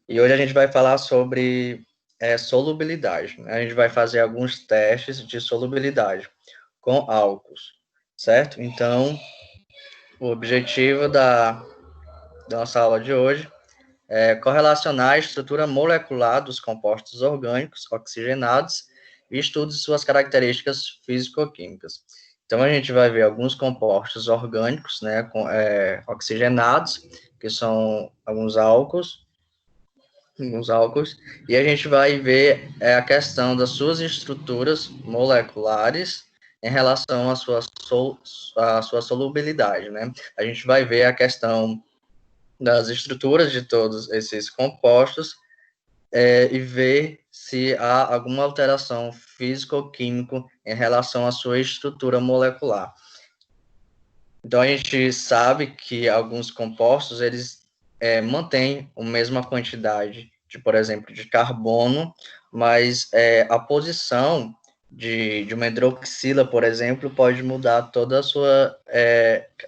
E hoje a gente vai falar sobre solubilidade, né? A gente vai fazer alguns testes de solubilidade com álcools, certo? Então, o objetivo da nossa aula de hoje é correlacionar a estrutura molecular dos compostos orgânicos oxigenados e estudos de suas características físico-químicas. Então, a gente vai ver alguns compostos orgânicos, né, oxigenados, que são alguns álcools, e a gente vai ver a questão das suas estruturas moleculares em relação à sua solubilidade, né? A gente vai ver a questão das estruturas de todos esses compostos e ver se há alguma alteração físico-químico em relação à sua estrutura molecular. Então, a gente sabe que alguns compostos, eles mantêm a mesma quantidade de, por exemplo, de carbono, mas a posição de uma hidroxila, por exemplo, pode mudar todas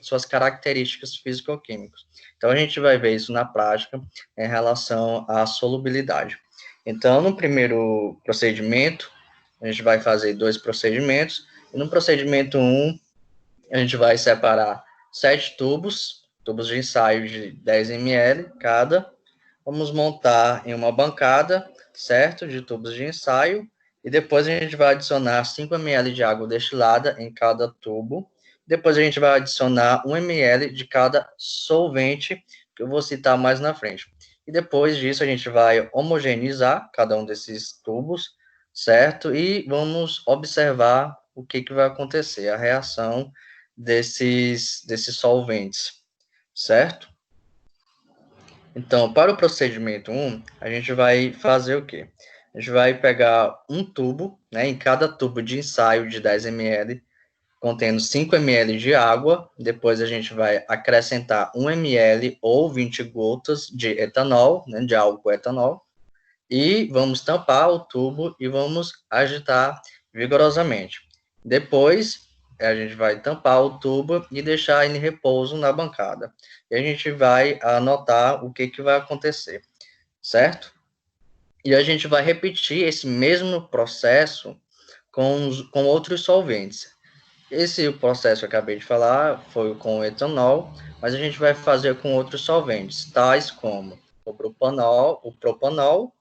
suas características físico-químicas. Então, a gente vai ver isso na prática em relação à solubilidade. Então, no primeiro procedimento, a gente vai fazer 2 procedimentos. E no procedimento 1, a gente vai separar 7 tubos de ensaio de 10 ml cada. Vamos montar em uma bancada, certo? De tubos de ensaio. E depois a gente vai adicionar 5 ml de água destilada em cada tubo. Depois a gente vai adicionar 1 ml de cada solvente, que eu vou citar mais na frente. E depois disso a gente vai homogeneizar cada um desses tubos, certo? E vamos observar o que vai acontecer, a reação desses solventes, certo? Então, para o procedimento 1, a gente vai fazer o quê? A gente vai pegar um tubo, né, em cada tubo de ensaio de 10 ml, contendo 5 ml de água, depois a gente vai acrescentar 1 ml ou 20 gotas de etanol, né, de álcool etanol, e vamos tampar o tubo e vamos agitar vigorosamente. Depois, a gente vai tampar o tubo e deixar em repouso na bancada. E a gente vai anotar o que vai acontecer, certo? E a gente vai repetir esse mesmo processo com outros solventes. Esse processo que eu acabei de falar foi com o etanol, mas a gente vai fazer com outros solventes, tais como o propanol, o butanol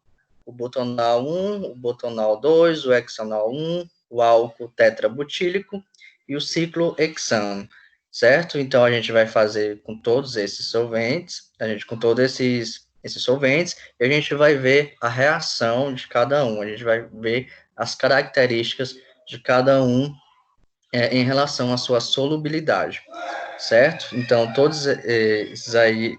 1, o butanol 2, o hexanol 1, o álcool tetrabutílico e o ciclohexano, certo? Então, a gente vai fazer com todos esses solventes, com todos esses solventes, e a gente vai ver a reação de cada um, a gente vai ver as características de cada um em relação à sua solubilidade, certo? Então, todos esses aí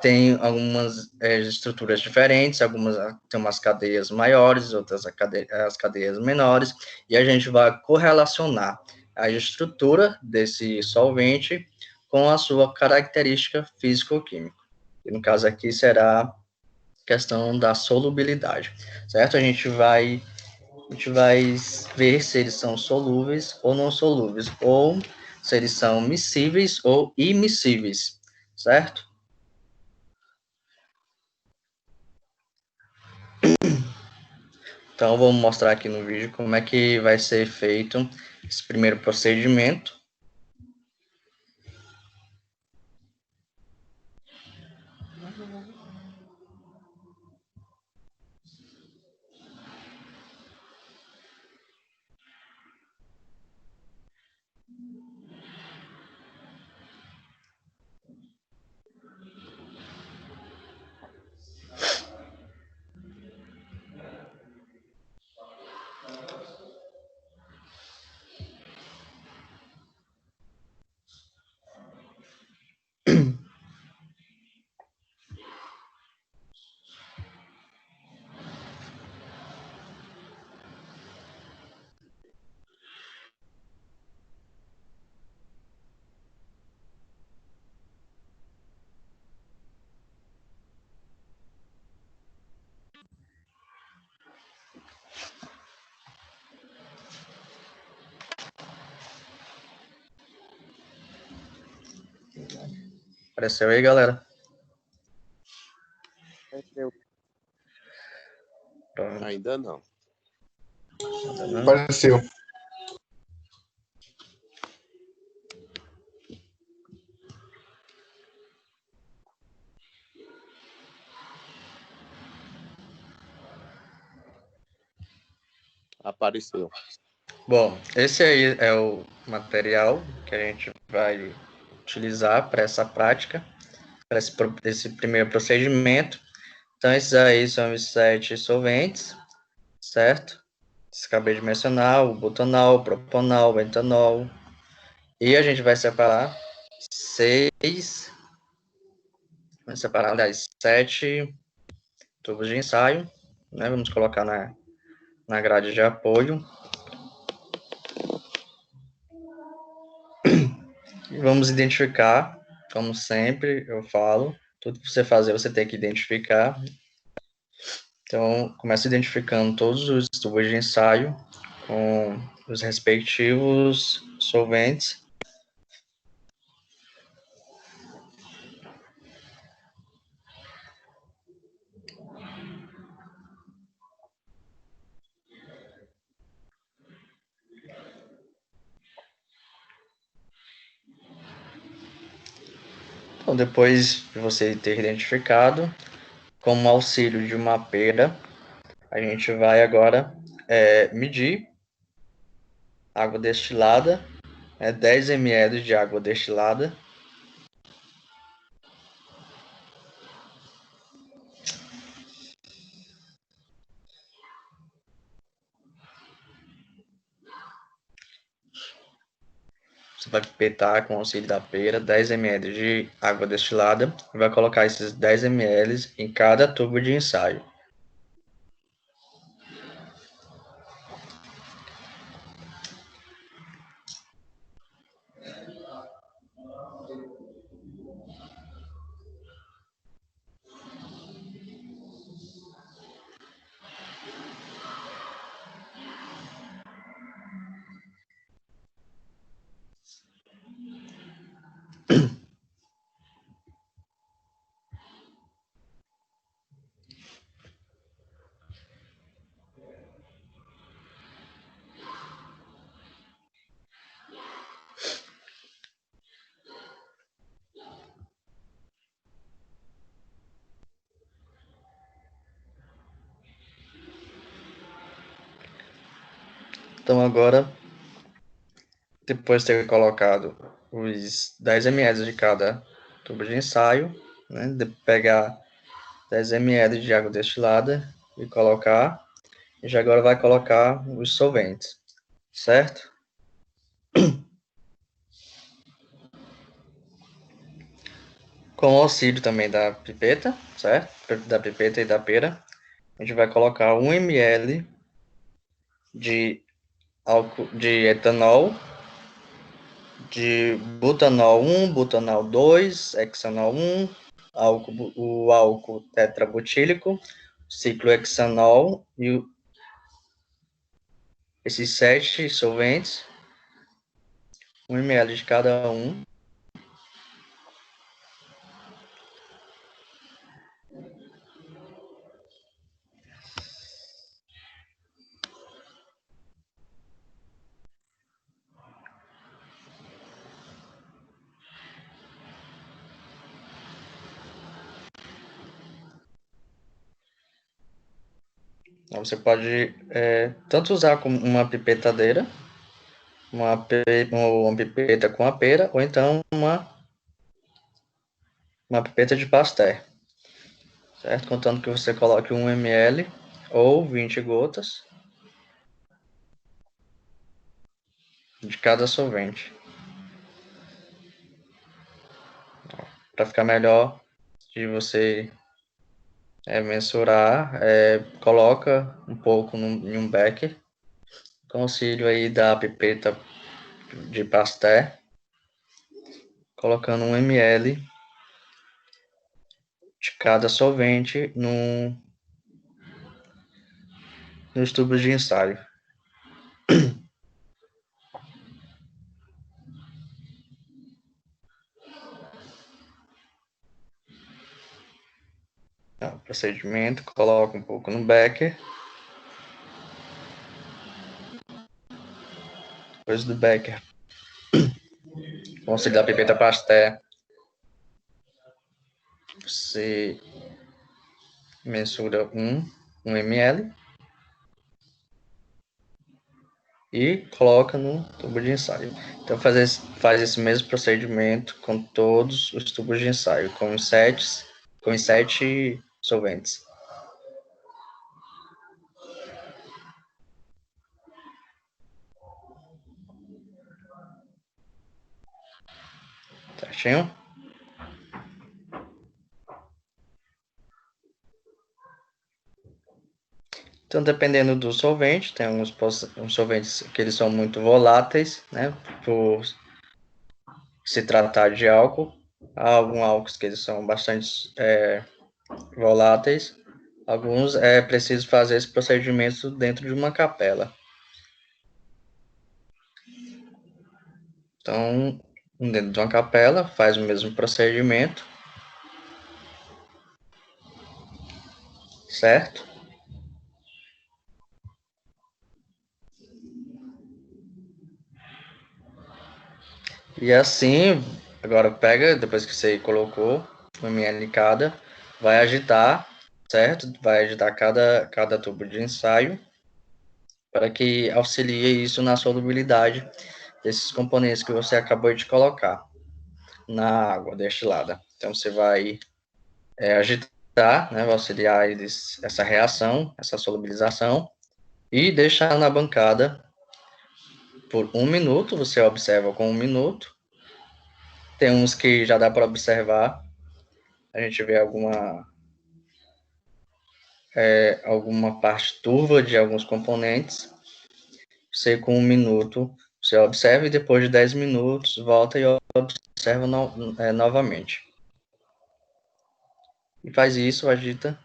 tem algumas estruturas diferentes, algumas tem umas cadeias maiores, outras as cadeias menores, e a gente vai correlacionar a estrutura desse solvente com a sua característica físico-química. E no caso aqui será questão da solubilidade, certo? A gente vai ver se eles são solúveis ou não solúveis, ou se eles são miscíveis ou immiscíveis, certo? Então, vou mostrar aqui no vídeo como é que vai ser feito esse primeiro procedimento. Apareceu aí, galera? Pronto. Ainda não. Apareceu. Apareceu. Bom, esse aí é o material que a gente vai utilizar para essa prática, para esse primeiro procedimento. Então, esses aí são os 7 solventes, certo? Acabei de mencionar o butanol, propanol, bentanol. E a gente vai separar aliás, 7 tubos de ensaio, né? Vamos colocar na grade de apoio. E vamos identificar, como sempre eu falo, tudo que você fazer você tem que identificar. Então, começa identificando todos os tubos de ensaio com os respectivos solventes. Então, depois de você ter identificado, com o auxílio de uma pera, a gente vai agora medir água destilada, 10 ml de água destilada. Você vai pipetar com o auxílio da pera 10 ml de água destilada e vai colocar esses 10 ml em cada tubo de ensaio. Então agora, depois de ter colocado os 10 ml de cada tubo de ensaio, né, de pegar 10 ml de água destilada e colocar, e já agora vai colocar os solventes, certo? Com o auxílio também da pipeta, certo? Da pipeta e da pera, a gente vai colocar 1 ml de álcool de etanol, de butanol 1, butanol 2, hexanol 1, o álcool tetrabutílico, ciclohexanol e esses 7 solventes, 1 ml de cada um. Então, você pode tanto usar como uma pipetadeira, uma pipeta com a pera, ou então uma pipeta de Pasteur, certo? Contando que você coloque 1 ml ou 20 gotas de cada solvente. Para ficar melhor de você mensurar, coloca um pouco em um becker, com auxílio aí da pipeta de Pasteur, colocando 1 ml de cada solvente nos tubos de ensaio. Procedimento, coloca um pouco no becker depois do Becker. O auxílio da pipeta Pasteur, você mensura 1 ml e coloca no tubo de ensaio. Então faz esse mesmo procedimento com todos os tubos de ensaio, com os 7 solventes. Certinho? Então, dependendo do solvente, tem uns solventes que eles são muito voláteis, né, por se tratar de álcool. Há alguns álcools que eles são bastante voláteis. Alguns é preciso fazer esse procedimento dentro de uma capela. Então, dentro de uma capela, faz o mesmo procedimento, certo? E assim, agora pega, depois que você colocou o ml cada, vai agitar, certo? Vai agitar cada tubo de ensaio para que auxilie isso na solubilidade desses componentes que você acabou de colocar na água destilada. Então, você vai agitar, né, vai auxiliar eles, essa reação, essa solubilização, e deixar na bancada por 1 minuto, você observa com 1 minuto. Tem uns que já dá para observar, a gente vê alguma parte turva de alguns componentes. Você com 1 minuto, você observa e depois de 10 minutos, volta e observa novamente. E faz isso, agita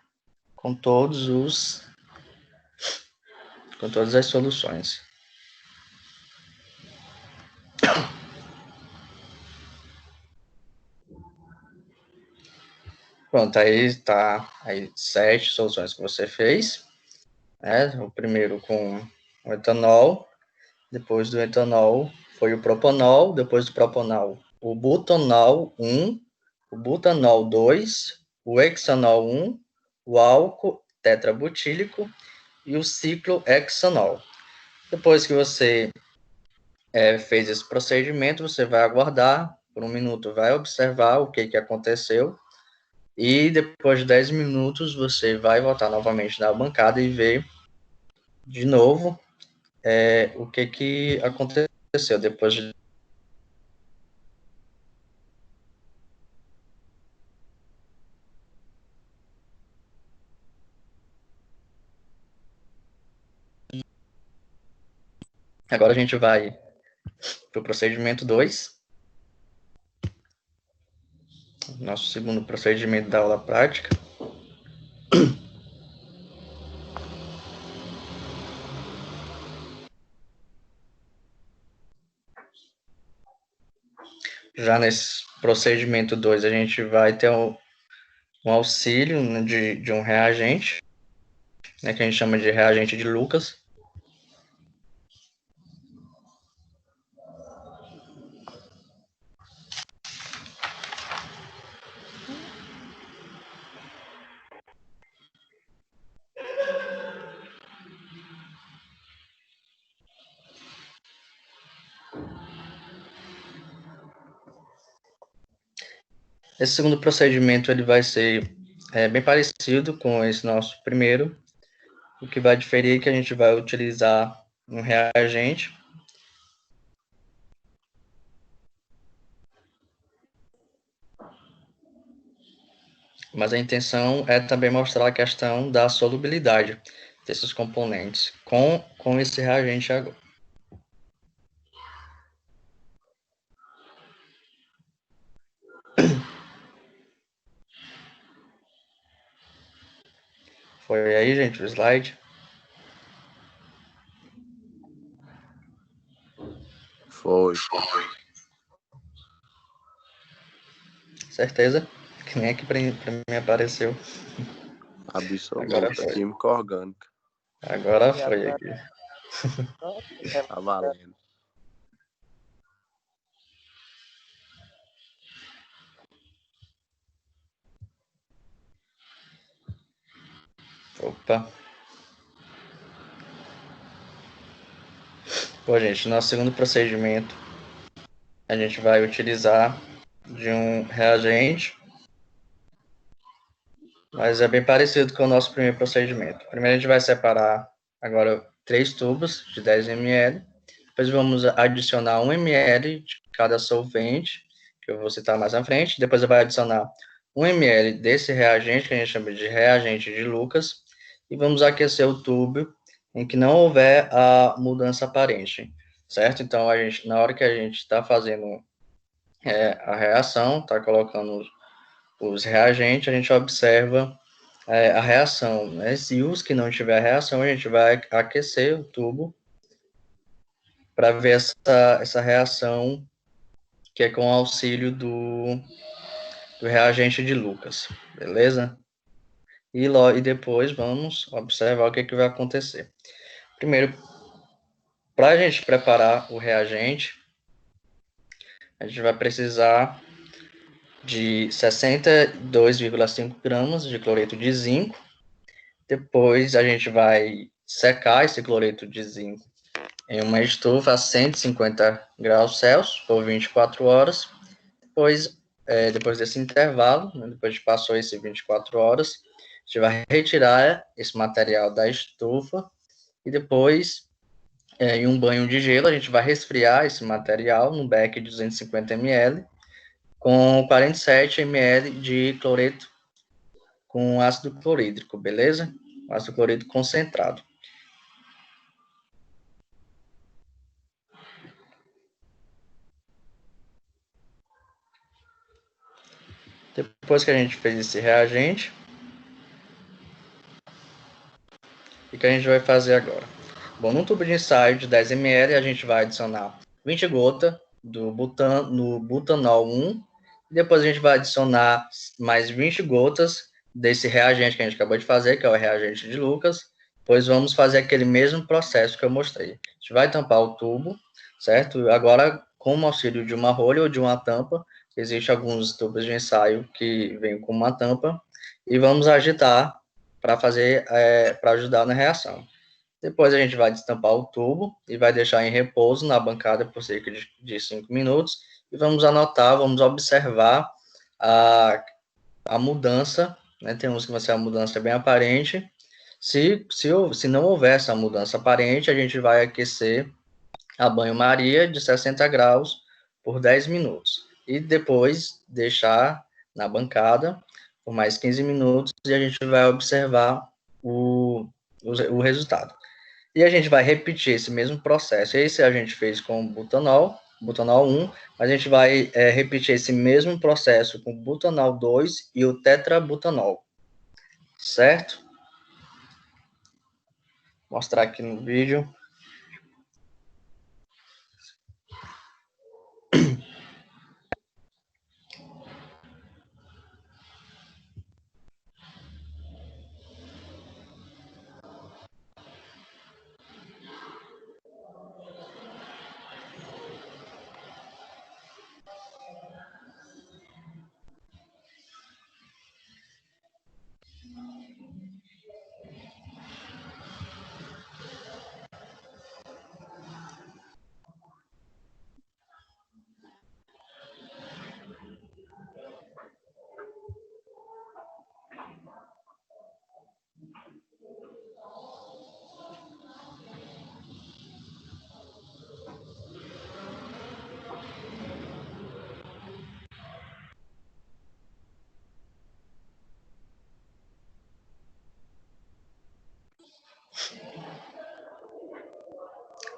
com todas as soluções. Pronto, aí tá aí 7 soluções que você fez, né? O primeiro com o etanol, depois do etanol foi o propanol, depois do propanol o butanol 1, o butanol 2, o hexanol 1, o álcool tetrabutílico e o ciclohexanol. Depois que você fez esse procedimento, você vai aguardar por 1 minuto, vai observar o que aconteceu, e depois de 10 minutos você vai voltar novamente na bancada e ver de novo o que aconteceu depois de Agora a gente vai para o procedimento 2, nosso segundo procedimento da aula prática. Já nesse procedimento 2, a gente vai ter um auxílio, né, de um reagente, né, que a gente chama de reagente de Lucas. Esse segundo procedimento ele vai ser bem parecido com esse nosso primeiro. O que vai diferir é que a gente vai utilizar um reagente, mas a intenção é também mostrar a questão da solubilidade desses componentes com esse reagente agora. Foi aí, gente, o slide? Foi. Certeza? Que nem aqui para mim apareceu. Absoluto. Química orgânica. Agora foi aqui. Tá valendo. Opa. Bom, gente, nosso segundo procedimento, a gente vai utilizar de um reagente, mas é bem parecido com o nosso primeiro procedimento. Primeiro a gente vai separar agora 3 tubos de 10 ml, depois vamos adicionar 1 ml de cada solvente, que eu vou citar mais à frente, depois vai adicionar 1 ml desse reagente, que a gente chama de reagente de Lucas, e vamos aquecer o tubo em que não houver a mudança aparente, certo? Então, na hora que a gente está fazendo a reação, está colocando os reagentes, a gente observa a reação, né? Se os que não tiver reação, a gente vai aquecer o tubo para ver essa reação que é com o auxílio do reagente de Lucas, beleza? E depois vamos observar o que vai acontecer. Primeiro, para a gente preparar o reagente, a gente vai precisar de 62,5 gramas de cloreto de zinco. Depois a gente vai secar esse cloreto de zinco em uma estufa a 150 graus Celsius por 24 horas. Depois desse intervalo, né, depois que passou esses 24 horas, a gente vai retirar esse material da estufa e depois, em um banho de gelo, a gente vai resfriar esse material num beck de 250 ml com 47 ml de cloreto com ácido clorídrico, beleza? Ácido clorídrico concentrado. Depois que a gente fez esse reagente, o que a gente vai fazer agora? Bom, num tubo de ensaio de 10 ml, a gente vai adicionar 20 gotas no butanol 1, e depois a gente vai adicionar mais 20 gotas desse reagente que a gente acabou de fazer, que é o reagente de Lucas, pois vamos fazer aquele mesmo processo que eu mostrei. A gente vai tampar o tubo, certo? Agora, com o auxílio de uma rolha ou de uma tampa, existem alguns tubos de ensaio que vêm com uma tampa, e vamos agitar para ajudar na reação. Depois a gente vai destampar o tubo e vai deixar em repouso na bancada por cerca de 5 minutos, e vamos anotar, vamos observar a mudança, né? Tem uns que vai ser a mudança bem aparente. Se não houver essa mudança aparente, a gente vai aquecer a banho-maria de 60 graus por 10 minutos. E depois deixar na bancada por mais 15 minutos e a gente vai observar o resultado. E a gente vai repetir esse mesmo processo. Esse a gente fez com butanol 1, mas a gente vai repetir esse mesmo processo com butanol 2 e o tetrabutanol. Certo? Vou mostrar aqui no vídeo.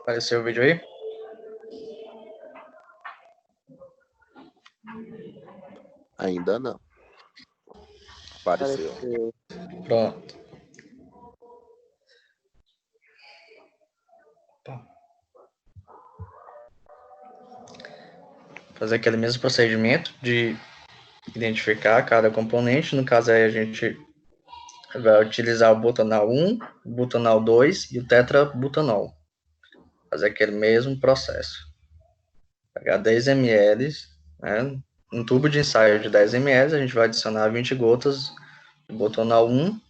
Apareceu o vídeo aí? Ainda não. Apareceu. Pronto. Fazer aquele mesmo procedimento de identificar cada componente. No caso aí a gente vai utilizar o butanol 1, o butanol 2 e o tetrabutanol. Fazer aquele mesmo processo. Pegar 10 ml, né? Um tubo de ensaio de 10 ml, a gente vai adicionar 20 gotas de butanol 1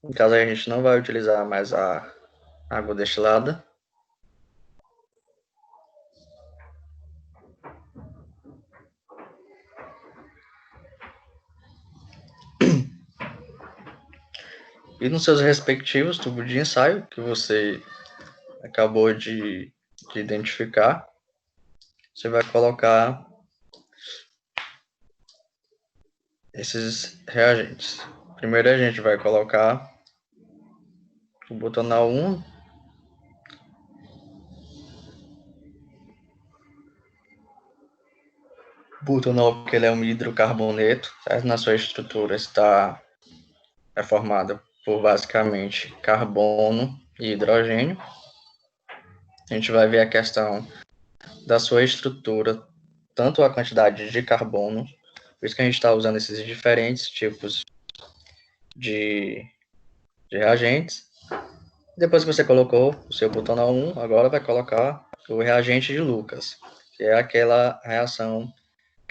No caso, a gente não vai utilizar mais a água destilada. E nos seus respectivos tubos de ensaio, que você acabou de identificar, você vai colocar esses reagentes. Primeiro a gente vai colocar o butanol 1, butanol que ele é um hidrocarboneto, certo? Na sua estrutura é formada por basicamente carbono e hidrogênio. A gente vai ver a questão da sua estrutura, tanto a quantidade de carbono, por isso que a gente está usando esses diferentes tipos de reagentes. Depois que você colocou o seu butanol 1, agora vai colocar o reagente de Lucas, que é aquela reação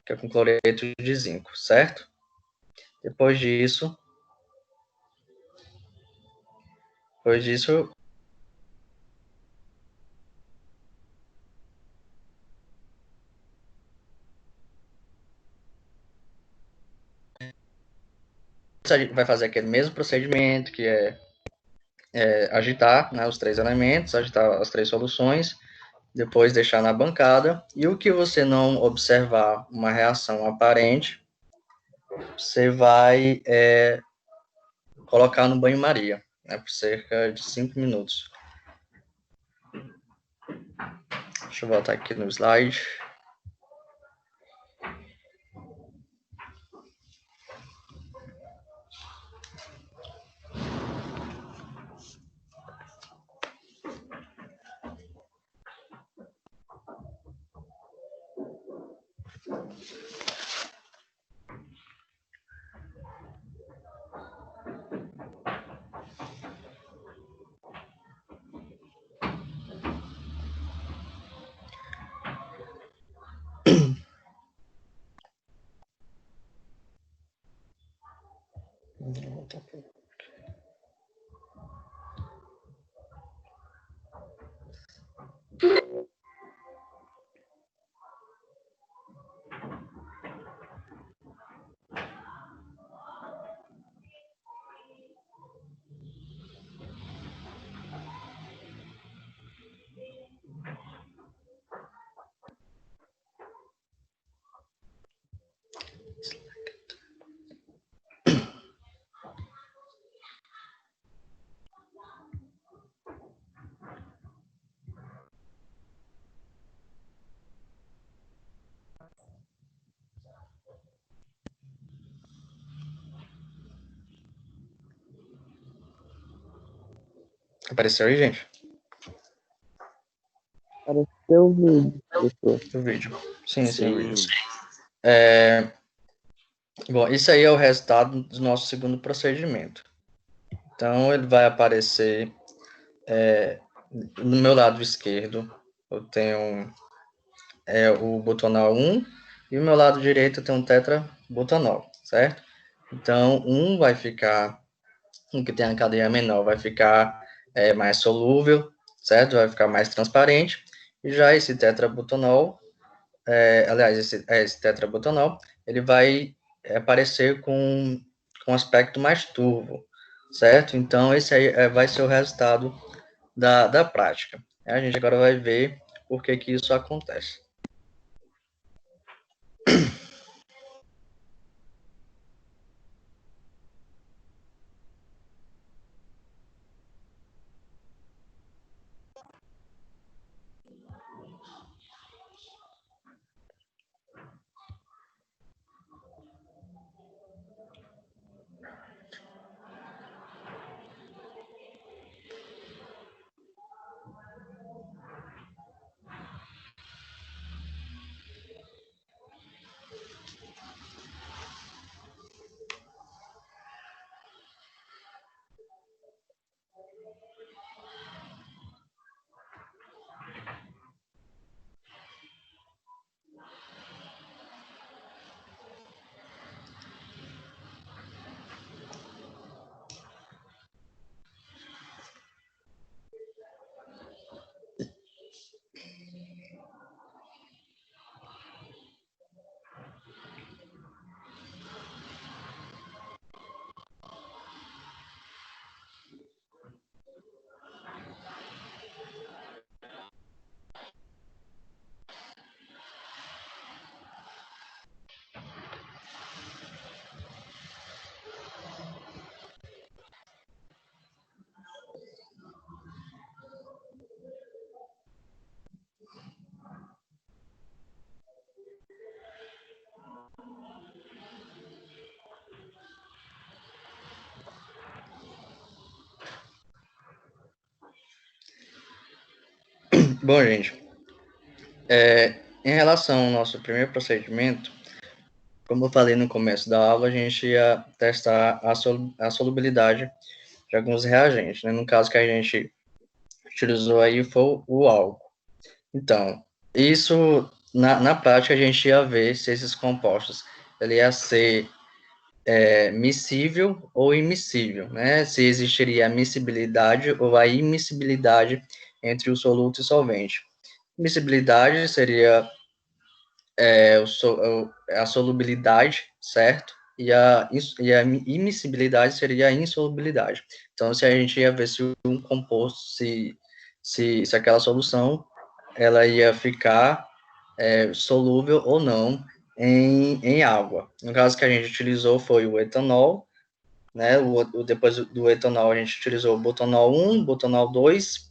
que é com cloreto de zinco, certo? Depois disso, a gente vai fazer aquele mesmo procedimento, que é agitar, né, os três elementos, agitar as três soluções, depois deixar na bancada, e o que você não observar uma reação aparente, você vai colocar no banho-maria, né, por cerca de 5 minutos. Deixa eu voltar aqui no slide. Apareceu aí, gente? Apareceu o vídeo, professor. O vídeo. Sim, Sim. o vídeo. Bom, isso aí é o resultado do nosso segundo procedimento. Então, ele vai aparecer no meu lado esquerdo, eu tenho o butanol 1, e o meu lado direito eu tenho um tetrabutanol, certo? Então, vai ficar, o que tem a cadeia menor vai ficar mais solúvel, certo? Vai ficar mais transparente. E já esse tetrabutanol, aliás, esse tetrabutanol, ele vai aparecer com um aspecto mais turvo, certo? Então, esse aí vai ser o resultado da prática. A gente agora vai ver por que isso acontece. Bom, gente, em relação ao nosso primeiro procedimento, como eu falei no começo da aula, a gente ia testar a solubilidade de alguns reagentes, né? No caso que a gente utilizou aí foi o álcool. Então, isso, na prática, a gente ia ver se esses compostos ele ia ser miscível ou immiscível, né? Se existiria a miscibilidade ou a immiscibilidade entre o soluto e o solvente. Miscibilidade seria a solubilidade, certo? E a immiscibilidade seria a insolubilidade. Então, se a gente ia ver se um composto, se aquela solução, ela ia ficar solúvel ou não em água. No caso que a gente utilizou foi o etanol, né? Depois do etanol, a gente utilizou o butanol 1, butanol 2,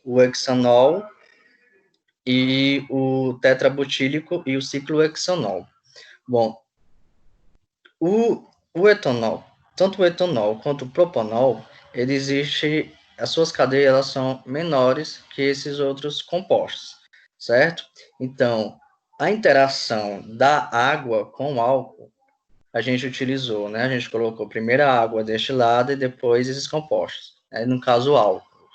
o hexanol e o tetrabutílico e o ciclohexanol. Bom, o etanol, tanto o etanol quanto o propanol, as suas cadeias elas são menores que esses outros compostos, certo? Então, a interação da água com o álcool, a gente utilizou, né? A gente colocou primeiro a água destilada e depois esses compostos, né? No caso, o álcool.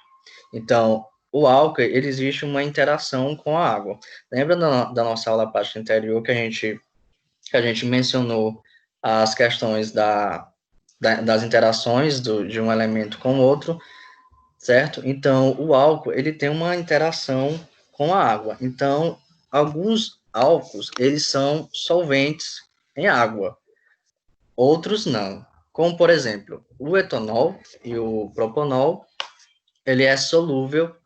Então, o álcool, ele existe uma interação com a água. Lembra da nossa aula prática anterior que a gente mencionou as questões das interações de um elemento com o outro, certo? Então, o álcool, ele tem uma interação com a água. Então, alguns álcools, eles são solventes em água, outros não. Como, por exemplo, o etanol e o propanol, ele é solúvel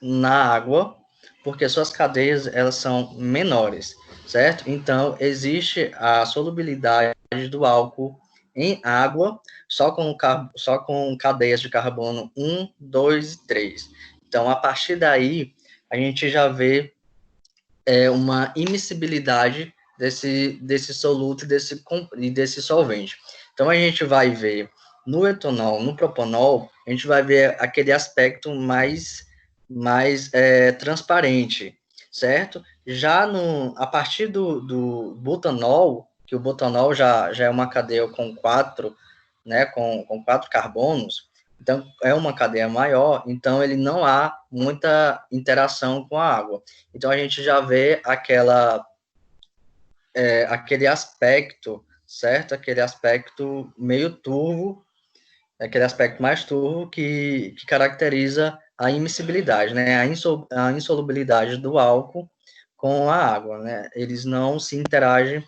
na água, porque suas cadeias elas são menores, certo? Então, existe a solubilidade do álcool em água só com cadeias de carbono 1, 2 e 3. Então, a partir daí, a gente já vê uma immiscibilidade desse soluto e desse solvente. Então, a gente vai ver no etanol, no propanol, a gente vai ver aquele aspecto mais transparente, certo? Já a partir do butanol, que o butanol já é uma cadeia com 4, né, com 4 carbonos, então é uma cadeia maior, então ele não há muita interação com a água. Então a gente já vê aquele aspecto, certo? Aquele aspecto meio turvo, aquele aspecto mais turvo que caracteriza a immiscibilidade, né? A insolubilidade do álcool com a água, né? Eles não se interagem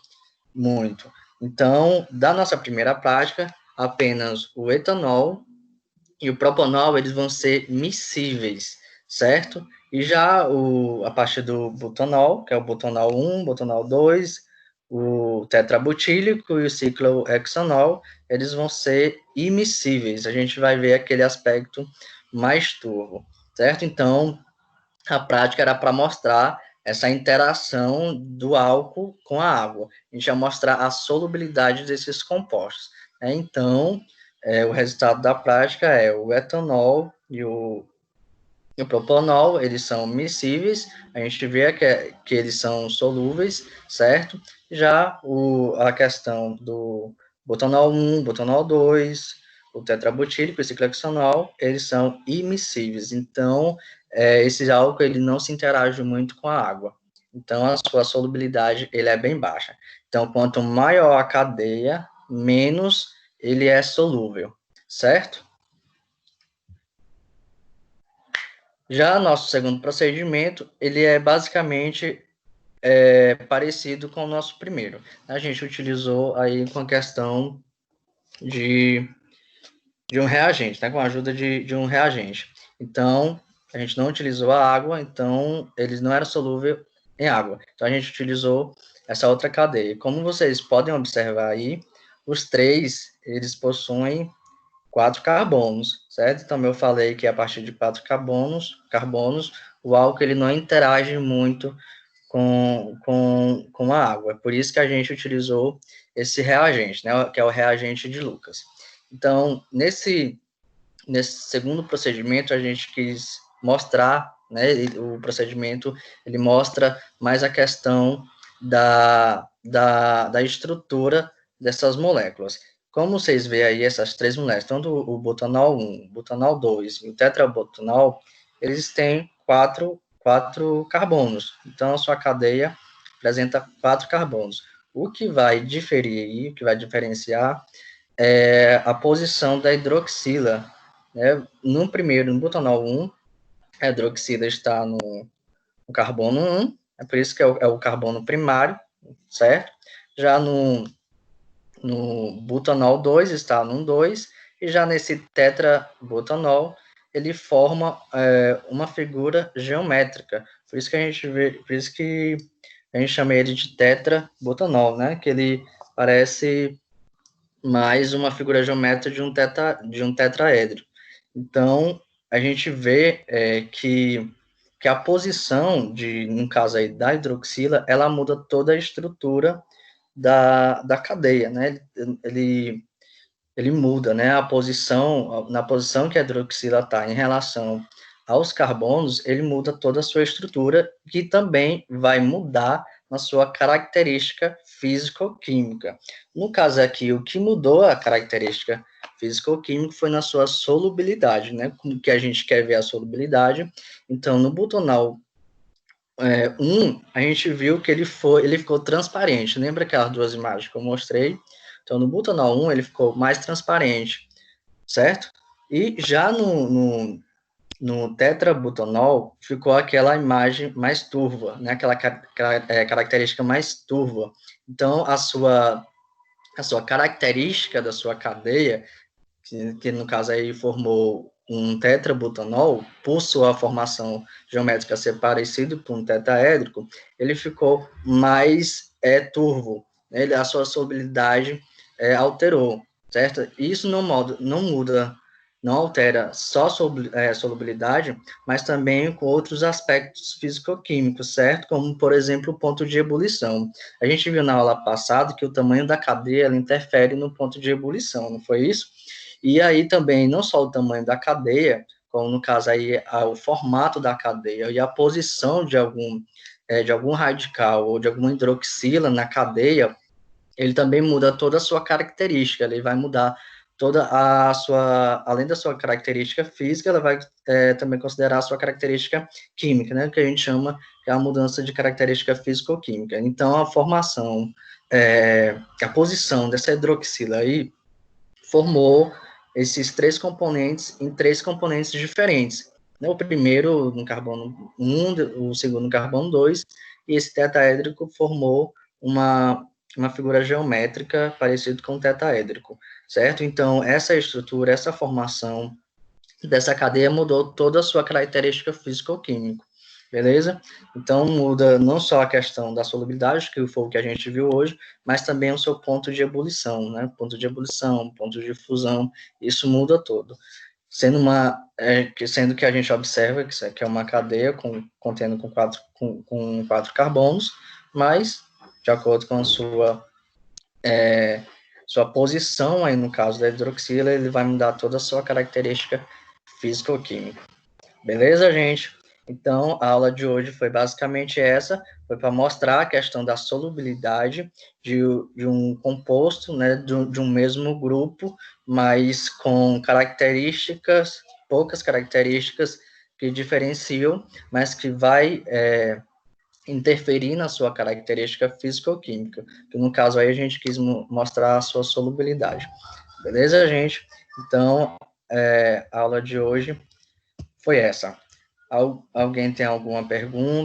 muito. Então, da nossa primeira prática, apenas o etanol e o propanol, eles vão ser miscíveis, certo? E já a partir do butanol, que é o butanol 1, butanol 2, o tetrabutílico e o ciclohexanol, eles vão ser immiscíveis. A gente vai ver aquele aspecto mais turvo, certo? Então, a prática era para mostrar essa interação do álcool com a água. A gente ia mostrar a solubilidade desses compostos, né? Então, o resultado da prática é o etanol e o propanol, eles são miscíveis, a gente vê que eles são solúveis, certo? Já a questão do butanol 1, butanol 2, o tetrabutílico e o ciclohexanol, eles são immiscíveis. Então, esse álcool ele não se interage muito com a água. Então, a sua solubilidade ele é bem baixa. Então, quanto maior a cadeia, menos ele é solúvel, certo? Já nosso segundo procedimento, ele é basicamente parecido com o nosso primeiro. A gente utilizou aí com a questão de um reagente, né, com a ajuda de um reagente. Então, a gente não utilizou a água, então eles não eram solúveis em água. Então, a gente utilizou essa outra cadeia. Como vocês podem observar aí, os três, eles possuem 4 carbonos, certo? Então, eu falei que a partir de 4 carbonos, o álcool ele não interage muito com a água. É por isso que a gente utilizou esse reagente, né, que é o reagente de Lucas. Então, nesse segundo procedimento, a gente quis mostrar né? O procedimento, ele mostra mais a questão da estrutura dessas moléculas. Como vocês veem aí, essas três moléculas, tanto o butanol 1, o butanol 2 e o tetrabutanol, eles têm quatro carbonos. Então, a sua cadeia apresenta 4 carbonos. O que vai diferir aí, o que vai diferenciar, é a posição da hidroxila, né? No butanol 1, a hidroxila está no carbono 1, é por isso que é o carbono primário, certo? Já no butanol 2 está no 2, e já nesse tetrabutanol, ele forma uma figura geométrica. Por isso que a gente vê, por isso que a gente chama ele de tetrabutanol, né? Que ele parece mais uma figura geométrica de um tetraedro. Então, a gente vê que a posição no caso aí da hidroxila, ela muda toda a estrutura da cadeia, né? Ele muda, né? Na posição que a hidroxila está em relação aos carbonos, ele muda toda a sua estrutura, que também vai mudar na sua característica físico-química. No caso aqui, o que mudou a característica físico-química foi na sua solubilidade, né? Como que a gente quer ver a solubilidade. Então, no butanol 1, a gente viu que ele ficou transparente. Lembra aquelas duas imagens que eu mostrei? Então, no butanol 1, ele ficou mais transparente, certo? E já no tetrabutanol, ficou aquela imagem mais turva, né? Aquela característica mais turva. Então, a sua característica da sua cadeia, que no caso aí formou um tetrabutanol, por sua formação geométrica ser parecido com um tetraédrico, ele ficou mais turvo, né? A sua solubilidade alterou, certo? Isso não muda, não altera só a solubilidade, mas também com outros aspectos físico-químicos, certo? Como, por exemplo, o ponto de ebulição. A gente viu na aula passada que o tamanho da cadeia ela interfere no ponto de ebulição, não foi isso? E aí também, não só o tamanho da cadeia, como no caso aí o formato da cadeia e a posição de algum radical ou de alguma hidroxila na cadeia, ele também muda toda a sua característica, ele vai mudar toda a sua, além da sua característica física, ela vai também considerar a sua característica química, né, que a gente chama que é a mudança de característica físico-química. Então, a formação, a posição dessa hidroxila aí, formou esses três componentes em três componentes diferentes. O primeiro no carbono 1, o segundo no carbono 2, e esse tetraédrico formou uma figura geométrica parecida com o tetraédrico, certo? Então, essa estrutura, essa formação dessa cadeia mudou toda a sua característica físico-química, beleza? Então, muda não só a questão da solubilidade, que foi o que a gente viu hoje, mas também o seu ponto de ebulição, né? Ponto de ebulição, ponto de fusão, isso muda todo. Sendo que a gente observa que isso aqui é uma cadeia contendo com quatro carbonos, mas, de acordo com a sua posição aí no caso da hidroxila, ele vai mudar toda a sua característica físico-química. Beleza, gente? Então, a aula de hoje foi basicamente essa, foi para mostrar a questão da solubilidade de um composto, né, de um mesmo grupo, mas com características, poucas características que diferenciam, mas que vai interferir na sua característica físico-química, que no caso aí a gente quis mostrar a sua solubilidade. Beleza, gente? Então, a aula de hoje foi essa. Alguém tem alguma pergunta?